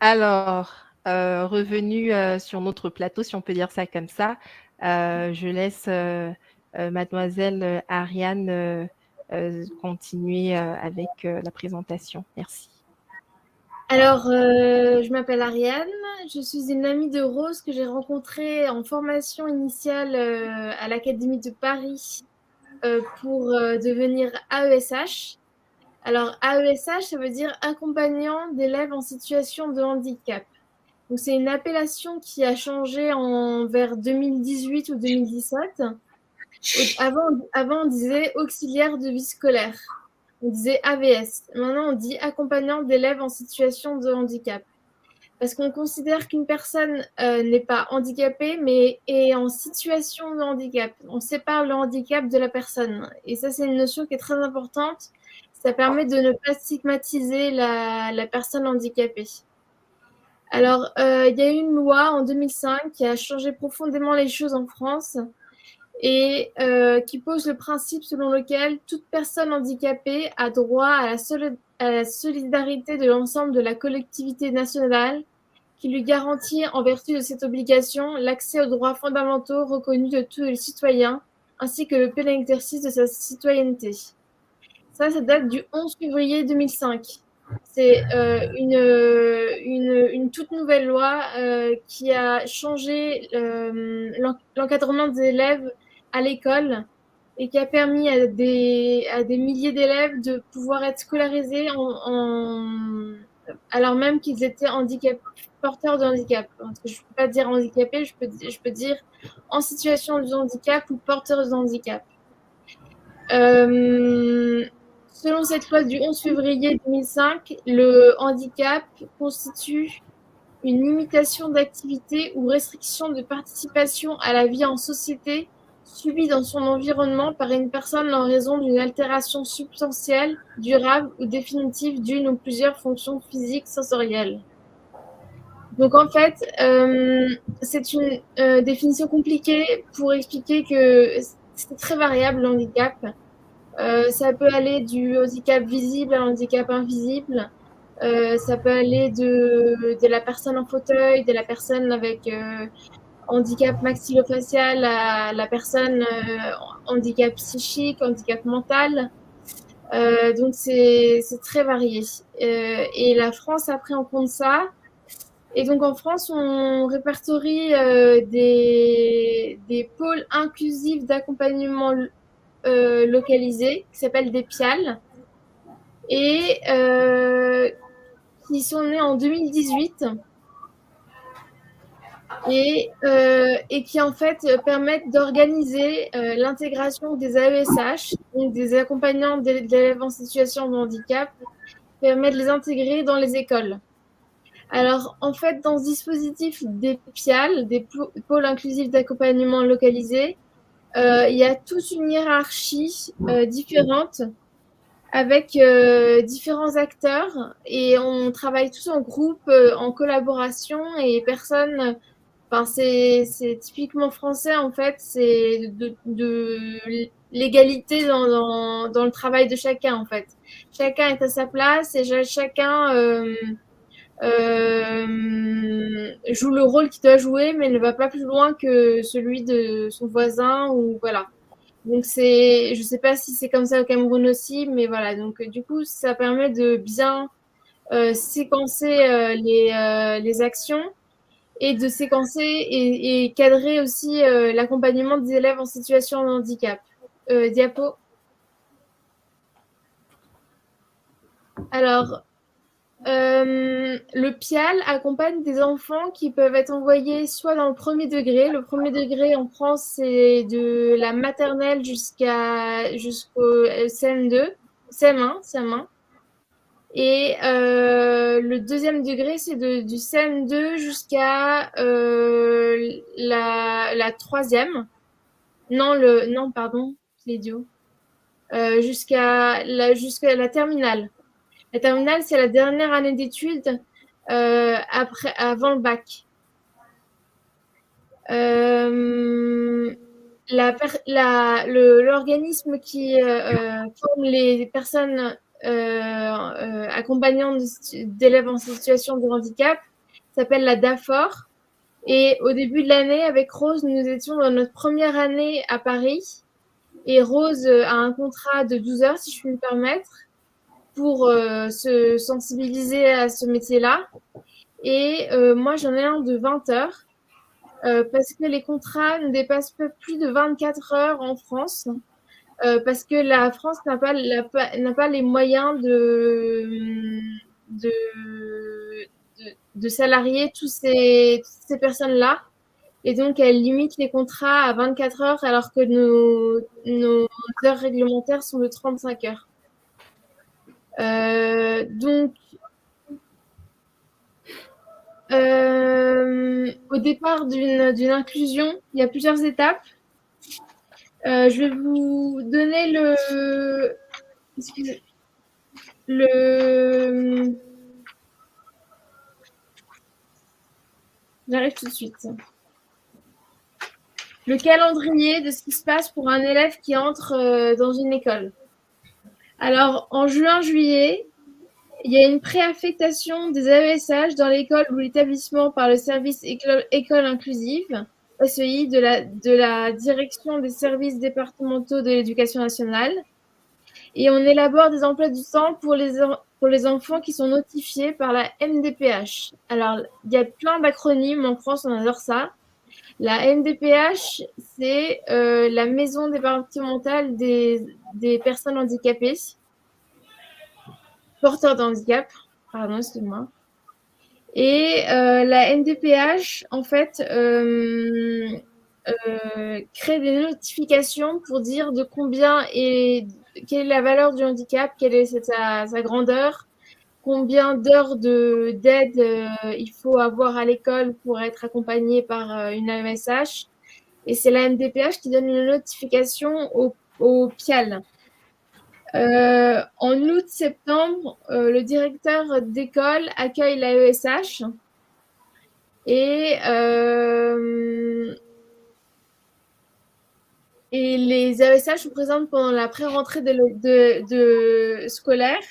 Alors, revenu sur notre plateau, si on peut dire ça comme ça, je laisse mademoiselle Ariane continuer avec la présentation. Merci. Alors, je m'appelle Ariane, je suis une amie de Rose que j'ai rencontrée en formation initiale à l'Académie de Paris pour devenir AESH. Alors, AESH, ça veut dire accompagnant d'élèves en situation de handicap. Donc, c'est une appellation qui a changé vers 2018 ou 2017. Avant, on disait auxiliaire de vie scolaire. On disait AVS. Maintenant, on dit accompagnant d'élèves en situation de handicap. Parce qu'on considère qu'une personne n'est pas handicapée, mais est en situation de handicap. On sépare le handicap de la personne. Et ça, c'est une notion qui est très importante. Ça permet de ne pas stigmatiser la personne handicapée. Alors, il y a eu une loi en 2005 qui a changé profondément les choses en France et qui pose le principe selon lequel toute personne handicapée a droit à la solidarité de l'ensemble de la collectivité nationale qui lui garantit, en vertu de cette obligation, l'accès aux droits fondamentaux reconnus de tous les citoyens, ainsi que le plein exercice de sa citoyenneté. Ça date du 11 février 2005. C'est une toute nouvelle loi qui a changé l'encadrement des élèves à l'école et qui a permis à des milliers d'élèves de pouvoir être scolarisés alors même qu'ils étaient porteurs de handicap. Parce que je ne peux pas dire handicapés, je peux dire en situation de handicap ou porteurs de handicap. Selon cette loi du 11 février 2005, le handicap constitue une limitation d'activité ou restriction de participation à la vie en société subie dans son environnement par une personne en raison d'une altération substantielle, durable ou définitive d'une ou plusieurs fonctions physiques sensorielles. Donc en fait, c'est une définition compliquée pour expliquer que c'est très variable le handicap. Ça peut aller du handicap visible à l'handicap invisible. Ça peut aller de la personne en fauteuil, de la personne avec handicap maxillofacial à la personne handicap psychique, handicap mental. Donc c'est très varié. Et la France a pris en compte ça. Et donc en France, on répertorie des pôles inclusifs d'accompagnement localisés qui s'appellent des PIAL et qui sont nés en 2018 et qui en fait permettent d'organiser l'intégration des AESH, donc des accompagnants d'élèves en situation de handicap, permet de les intégrer dans les écoles. Alors, en fait, dans ce dispositif des PIAL, des pôles inclusifs d'accompagnement localisés, il y a toute une hiérarchie différente avec différents acteurs et on travaille tous en groupe, en collaboration et personne. Enfin, c'est typiquement français en fait, c'est de l'égalité dans le travail de chacun en fait. Chacun est à sa place et chacun joue le rôle qu'il doit jouer, mais ne va pas plus loin que celui de son voisin ou voilà. Donc je sais pas si c'est comme ça au Cameroun aussi, mais voilà. Donc du coup, ça permet de bien séquencer les actions et de séquencer et cadrer aussi l'accompagnement des élèves en situation de handicap. Diapo. Alors, le PIAL accompagne des enfants qui peuvent être envoyés soit dans le premier degré. Le premier degré en France, c'est de la maternelle jusqu'au CM2, CM1, CM1. Et le deuxième degré, c'est du CM2 jusqu'à la troisième. Non, pardon, c'est idiot. Jusqu'à la terminale. La terminale, c'est la dernière année d'études avant le bac. L'organisme qui forme les personnes accompagnantes d'élèves en situation de handicap s'appelle la DAFOR. Et au début de l'année, avec Rose, nous étions dans notre première année à Paris. Et Rose a un contrat de 12 heures, si je puis me permettre, pour se sensibiliser à ce métier-là. Et moi, j'en ai un de 20 heures. Parce que les contrats ne dépassent pas plus de 24 heures en France, parce que la France n'a pas les moyens de salarier toutes ces personnes-là. Et donc, elle limite les contrats à 24 heures, alors que nos heures réglementaires sont de 35 heures. Donc, au départ d'une inclusion, il y a plusieurs étapes. Je vais vous donner J'arrive tout de suite. Le calendrier de ce qui se passe pour un élève qui entre dans une école. Alors, en juin-juillet, il y a une préaffectation des AESH dans l'école ou l'établissement par le service école inclusive, SEI, de la direction des services départementaux de l'éducation nationale. Et on élabore des emplois du temps pour les enfants qui sont notifiés par la MDPH. Alors, il y a plein d'acronymes en France, on adore ça. La MDPH, c'est la Maison départementale des personnes handicapées, porteurs de handicap, pardon, excuse-moi. Et la MDPH, en fait, crée des notifications pour dire de combien et quelle est la valeur du handicap, quelle est sa grandeur, combien d'heures d'aide il faut avoir à l'école pour être accompagné par une AESH. Et c'est la MDPH qui donne une notification au PIAL. En août-septembre, le directeur d'école accueille l'AESH et les AESH sont présents pendant la pré-rentrée de scolaire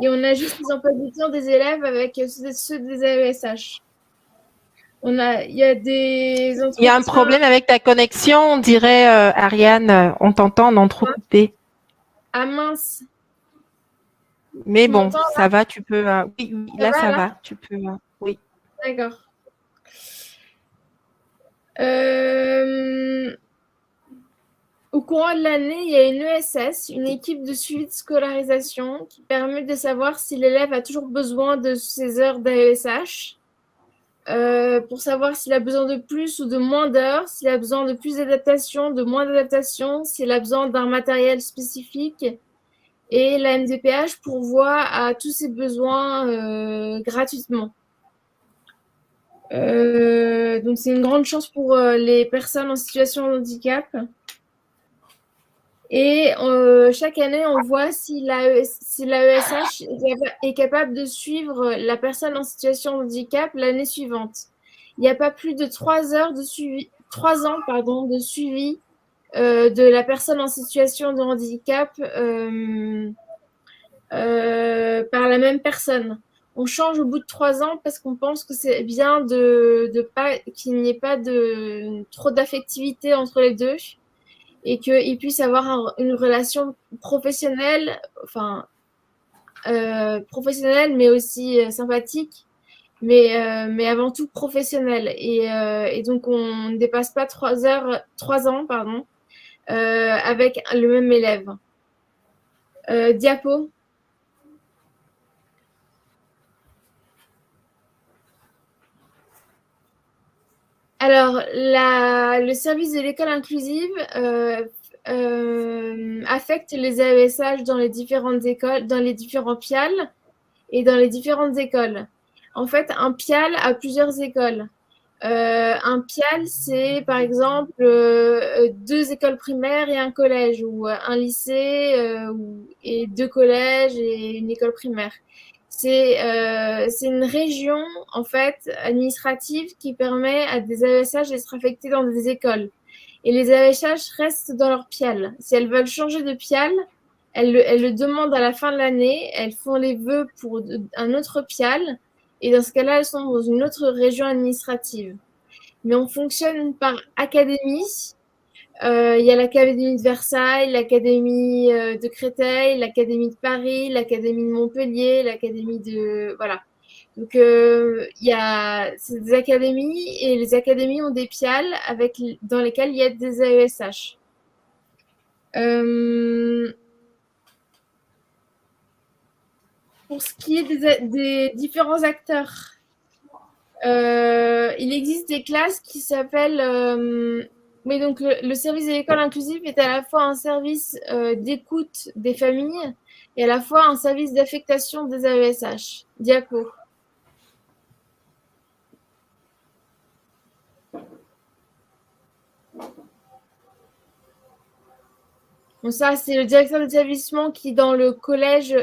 et on ajuste les emplois du temps des élèves avec ceux des AESH. Il y a des entretiens... Il y a un problème avec ta connexion, on dirait, Ariane, on t'entend en entrecoupé. Ah mince. Mais bon, ça va, tu peux... oui, là, ça va, tu peux... oui. D'accord. Au courant de l'année, il y a une ESS, une équipe de suivi de scolarisation, qui permet de savoir si l'élève a toujours besoin de ses heures d'AESH, pour savoir s'il a besoin de plus ou de moins d'heures, s'il a besoin de plus d'adaptation, de moins d'adaptation, s'il a besoin d'un matériel spécifique. Et la MDPH pourvoit à tous ses besoins gratuitement. Donc, c'est une grande chance pour les personnes en situation de handicap. Et chaque année, on voit si l'AESH est capable de suivre la personne en situation de handicap l'année suivante. Il n'y a pas plus de 3 ans de suivi de la personne en situation de handicap par la même personne. On change au bout de 3 ans parce qu'on pense que c'est bien qu'il n'y ait pas trop d'affectivité entre les deux et qu'ils puissent avoir une relation professionnelle, professionnelle mais aussi sympathique, mais avant tout professionnelle. Et donc, on ne dépasse pas 3 ans, avec le même élève. Diapo. Alors, le service de l'école inclusive affecte les AESH dans les différentes écoles, dans les différents PIAL et dans les différentes écoles. En fait, un PIAL a plusieurs écoles. Un PIAL, c'est par exemple 2 écoles primaires et un collège, ou un lycée et 2 collèges et une école primaire. C'est une région, en fait, administrative qui permet à des AESH d'être affectés dans des écoles. Et les AESH restent dans leur PIAL. Si elles veulent changer de PIAL, elles le demandent à la fin de l'année. Elles font les vœux pour un autre PIAL. Et dans ce cas-là, elles sont dans une autre région administrative. Mais on fonctionne par académie. Il y a l'Académie de Versailles, l'Académie de Créteil, l'Académie de Paris, l'Académie de Montpellier, l'Académie de... Voilà. Donc, c'est des académies et les académies ont des piales dans lesquelles il y a des AESH. Pour ce qui est des différents acteurs, il existe des classes qui s'appellent... mais donc, le service de l'école inclusive est à la fois un service d'écoute des familles et à la fois un service d'affectation des AESH. Diapo. Donc ça, c'est le directeur d'établissement qui, au collège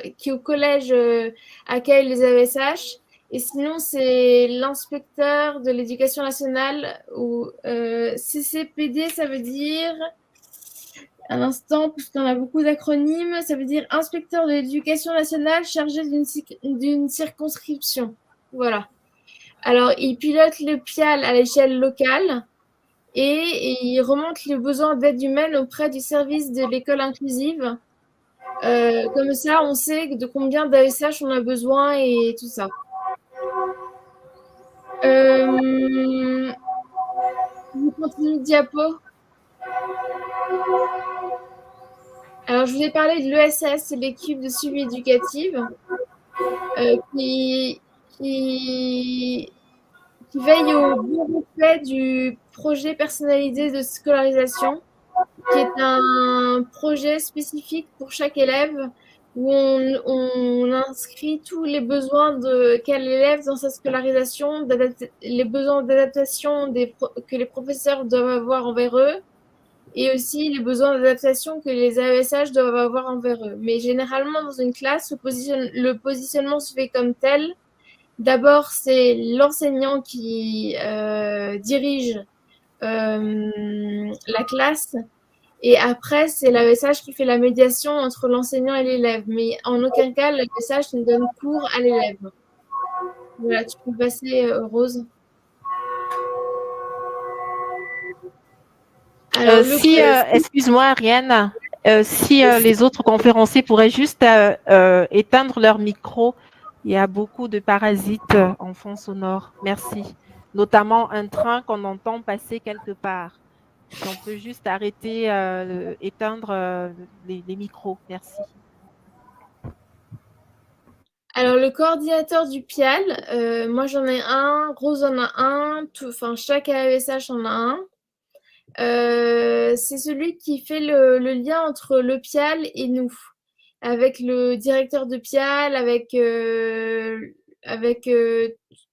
accueille les AESH. Et sinon, c'est l'inspecteur de l'éducation nationale ou CCPD, ça veut dire, un instant, puisqu'on a beaucoup d'acronymes, ça veut dire inspecteur de l'éducation nationale chargé d'une circonscription. Voilà. Alors, il pilote le PIAL à l'échelle locale. Et il remonte les besoins d'aide humaine auprès du service de l'école inclusive. Comme ça, on sait de combien d'AESH on a besoin et tout ça. Je continue diapo. Alors, je vous ai parlé de l'ESS, c'est l'équipe de suivi éducative, qui veille au bon respect du projet personnalisé de scolarisation, qui est un projet spécifique pour chaque élève où on inscrit tous les besoins de quel élève dans sa scolarisation, les besoins d'adaptation que les professeurs doivent avoir envers eux et aussi les besoins d'adaptation que les AESH doivent avoir envers eux. Mais généralement, dans une classe, le positionnement se fait comme tel. D'abord, c'est l'enseignant qui dirige la classe. Et après, c'est l'AESH qui fait la médiation entre l'enseignant et l'élève. Mais en aucun cas, l'AESH ne donne cours à l'élève. Voilà, tu peux passer, Rose. Alors, excuse-moi, Ariane, si les autres conférenciers pourraient juste éteindre leur micro. Il y a beaucoup de parasites en fond sonore. Merci. Notamment un train qu'on entend passer quelque part. Si on peut juste arrêter, éteindre les micros. Merci. Alors, le coordinateur du PIAL, moi j'en ai un, Rose en a un, chaque AESH en a un. C'est celui qui fait le lien entre le PIAL et nous, avec le directeur de PIAL, avec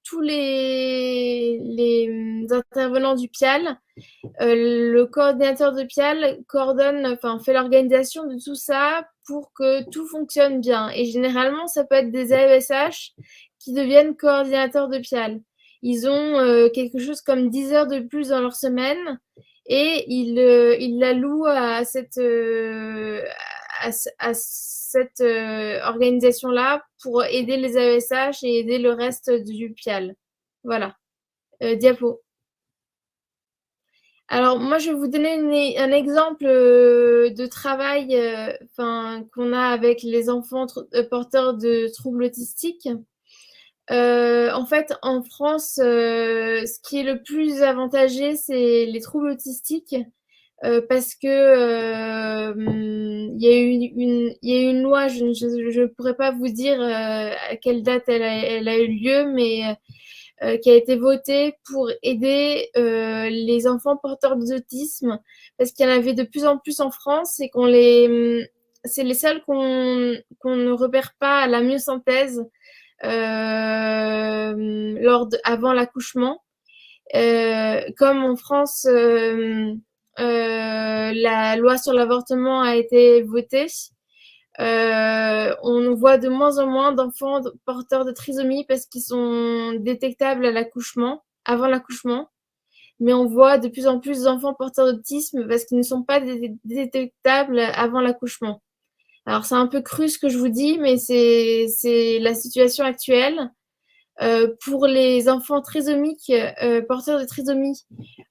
tous les intervenants du PIAL. Le coordinateur de PIAL fait l'organisation de tout ça pour que tout fonctionne bien. Et généralement, ça peut être des AESH qui deviennent coordinateurs de PIAL. Ils ont quelque chose comme 10 heures de plus dans leur semaine et ils l'allouent à cette organisation-là pour aider les AESH et aider le reste du PIAL. Voilà. Diapo. Alors, moi, je vais vous donner un exemple de travail qu'on a avec les enfants porteurs de troubles autistiques. En fait, en France, ce qui est le plus avantagé, c'est les troubles autistiques parce que il y a eu une loi, je ne pourrais pas vous dire à quelle date elle a eu lieu, mais qui a été votée pour aider les enfants porteurs d'autisme parce qu'il y en avait de plus en plus en France et c'est les seuls qu'on ne repère pas à la myosynthèse avant l'accouchement. Comme en France, la loi sur l'avortement a été votée, on voit de moins en moins d'enfants porteurs de trisomie parce qu'ils sont détectables avant l'accouchement. Mais on voit de plus en plus d'enfants porteurs d'autisme parce qu'ils ne sont pas détectables avant l'accouchement. Alors, c'est un peu cru ce que je vous dis, mais c'est la situation actuelle. Pour les enfants trisomiques, porteurs de trisomie,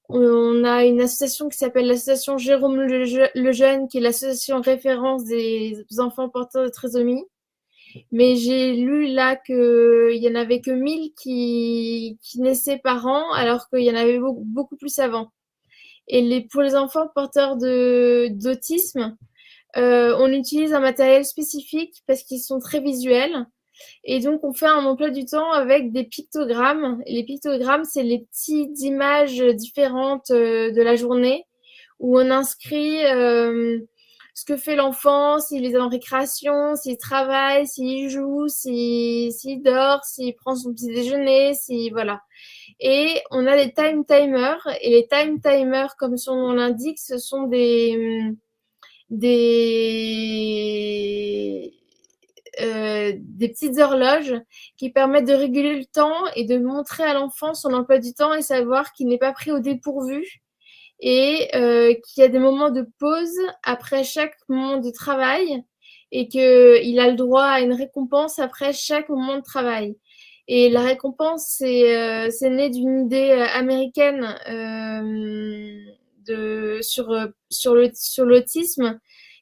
on a une association qui s'appelle l'association Jérôme Lejeune, qui est l'association référence des enfants porteurs de trisomie. Mais j'ai lu là qu'il y en avait que 1000 qui naissaient par an, alors qu'il y en avait beaucoup plus avant. Et pour les enfants porteurs d'autisme, on utilise un matériel spécifique parce qu'ils sont très visuels. Et donc, on fait un emploi du temps avec des pictogrammes. Et les pictogrammes, c'est les petites images différentes de la journée où on inscrit ce que fait l'enfant, s'il est en récréation, s'il travaille, s'il joue, s'il dort, s'il prend son petit déjeuner, voilà. Et on a les time timers. Et les time timers, comme son nom l'indique, ce sont des petites horloges qui permettent de réguler le temps et de montrer à l'enfant son emploi du temps et savoir qu'il n'est pas pris au dépourvu et qu'il y a des moments de pause après chaque moment de travail et qu'il a le droit à une récompense après chaque moment de travail. Et la récompense, c'est né d'une idée américaine sur l'autisme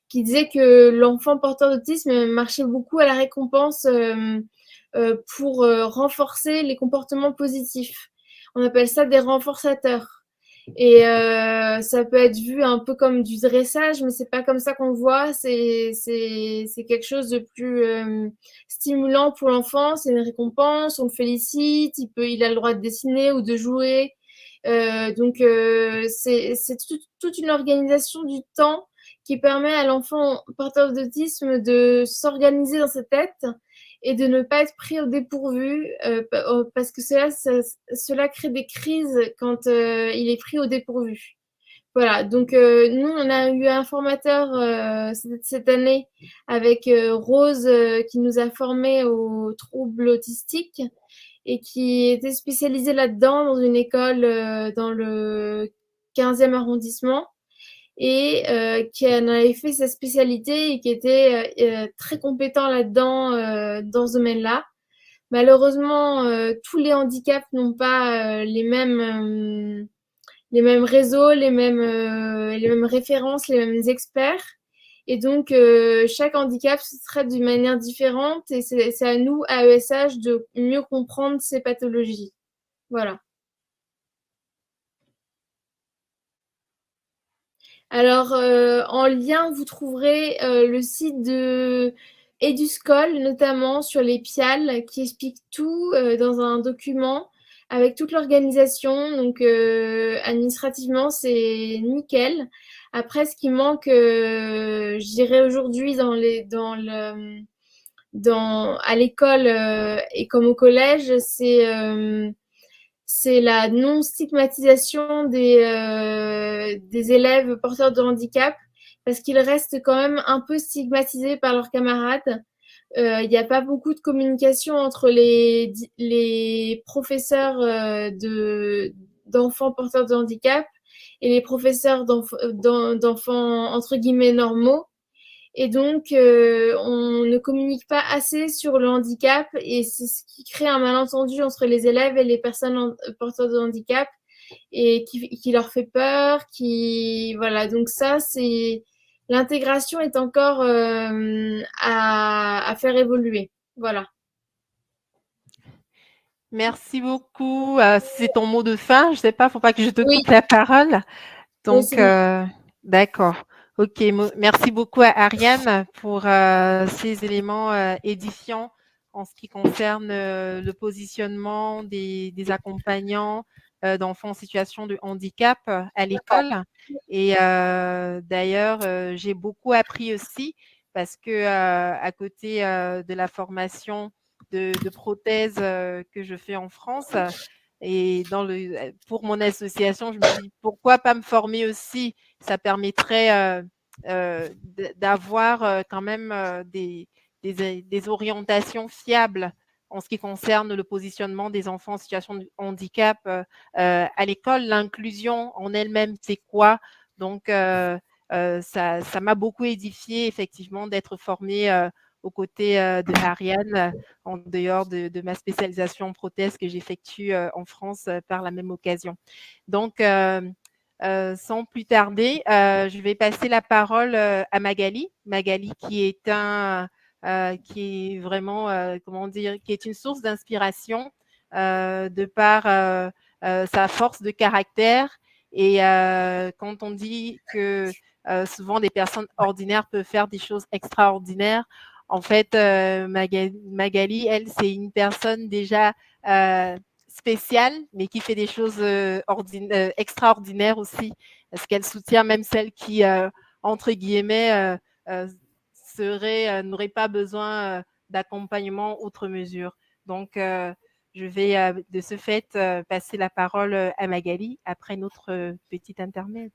qui disait que l'enfant porteur d'autisme marchait beaucoup à la récompense pour renforcer les comportements positifs. On appelle ça des renforçateurs. Et ça peut être vu un peu comme du dressage, mais c'est pas comme ça qu'on le voit. C'est quelque chose de plus stimulant pour l'enfant. C'est une récompense, on le félicite, il a le droit de dessiner ou de jouer. Donc c'est toute une organisation du temps qui permet à l'enfant porteur d'autisme de s'organiser dans sa tête et de ne pas être pris au dépourvu parce que cela crée des crises quand il est pris au dépourvu. Voilà, donc nous, on a eu un formateur cette année avec Rose qui nous a formés aux troubles autistiques et qui était spécialisée là-dedans dans une école dans le 15e arrondissement et qui en avait fait sa spécialité et qui était très compétent là-dedans, dans ce domaine-là. Malheureusement, tous les handicaps n'ont pas les mêmes réseaux, les mêmes références, les mêmes experts. Et donc, chaque handicap se traite d'une manière différente et c'est à nous, à ESH, de mieux comprendre ces pathologies. Voilà. Alors, en lien, vous trouverez le site de Eduscol, notamment sur les PIAL, qui explique tout dans un document avec toute l'organisation. Donc, administrativement, c'est nickel. Après, ce qui manque, je dirais aujourd'hui à l'école et comme au collège, c'est la non-stigmatisation des élèves porteurs de handicap parce qu'ils restent quand même un peu stigmatisés par leurs camarades. Il n'y a pas beaucoup de communication entre les professeurs d'enfants porteurs de handicap et les professeurs d'enfants entre guillemets normaux. Et donc, on ne communique pas assez sur le handicap et c'est ce qui crée un malentendu entre les élèves et les personnes porteurs de handicap et qui leur fait peur, voilà. Donc ça, l'intégration est encore à faire évoluer. Voilà. Merci beaucoup. C'est ton mot de fin. Je sais pas, faut pas que je te Oui. coupe la parole. Donc, Oui, d'accord. Ok. Merci beaucoup à Ariane pour ces éléments édifiants en ce qui concerne le positionnement des accompagnants d'enfants en situation de handicap à l'école. Et d'ailleurs, j'ai beaucoup appris aussi parce que à côté de la formation de prothèses que je fais en France, et pour mon association, je me dis pourquoi pas me former aussi? Ça permettrait d'avoir quand même des orientations fiables en ce qui concerne le positionnement des enfants en situation de handicap à l'école. L'inclusion en elle-même, c'est quoi? Donc, ça m'a beaucoup édifié effectivement d'être formée aux côtés de Ariane, en dehors de ma spécialisation en prothèse que j'effectue en France par la même occasion. Donc, sans plus tarder, je vais passer la parole à Magali. Magali qui est vraiment, comment dire, qui est une source d'inspiration de par sa force de caractère. Et quand on dit que souvent des personnes ordinaires peuvent faire des choses extraordinaires, en fait, Magali, elle, c'est une personne déjà spéciale, mais qui fait des choses extraordinaires aussi, parce qu'elle soutient même celles qui, entre guillemets, n'auraient pas besoin d'accompagnement outre mesure. Donc, je vais de ce fait passer la parole à Magali après notre petit intermède.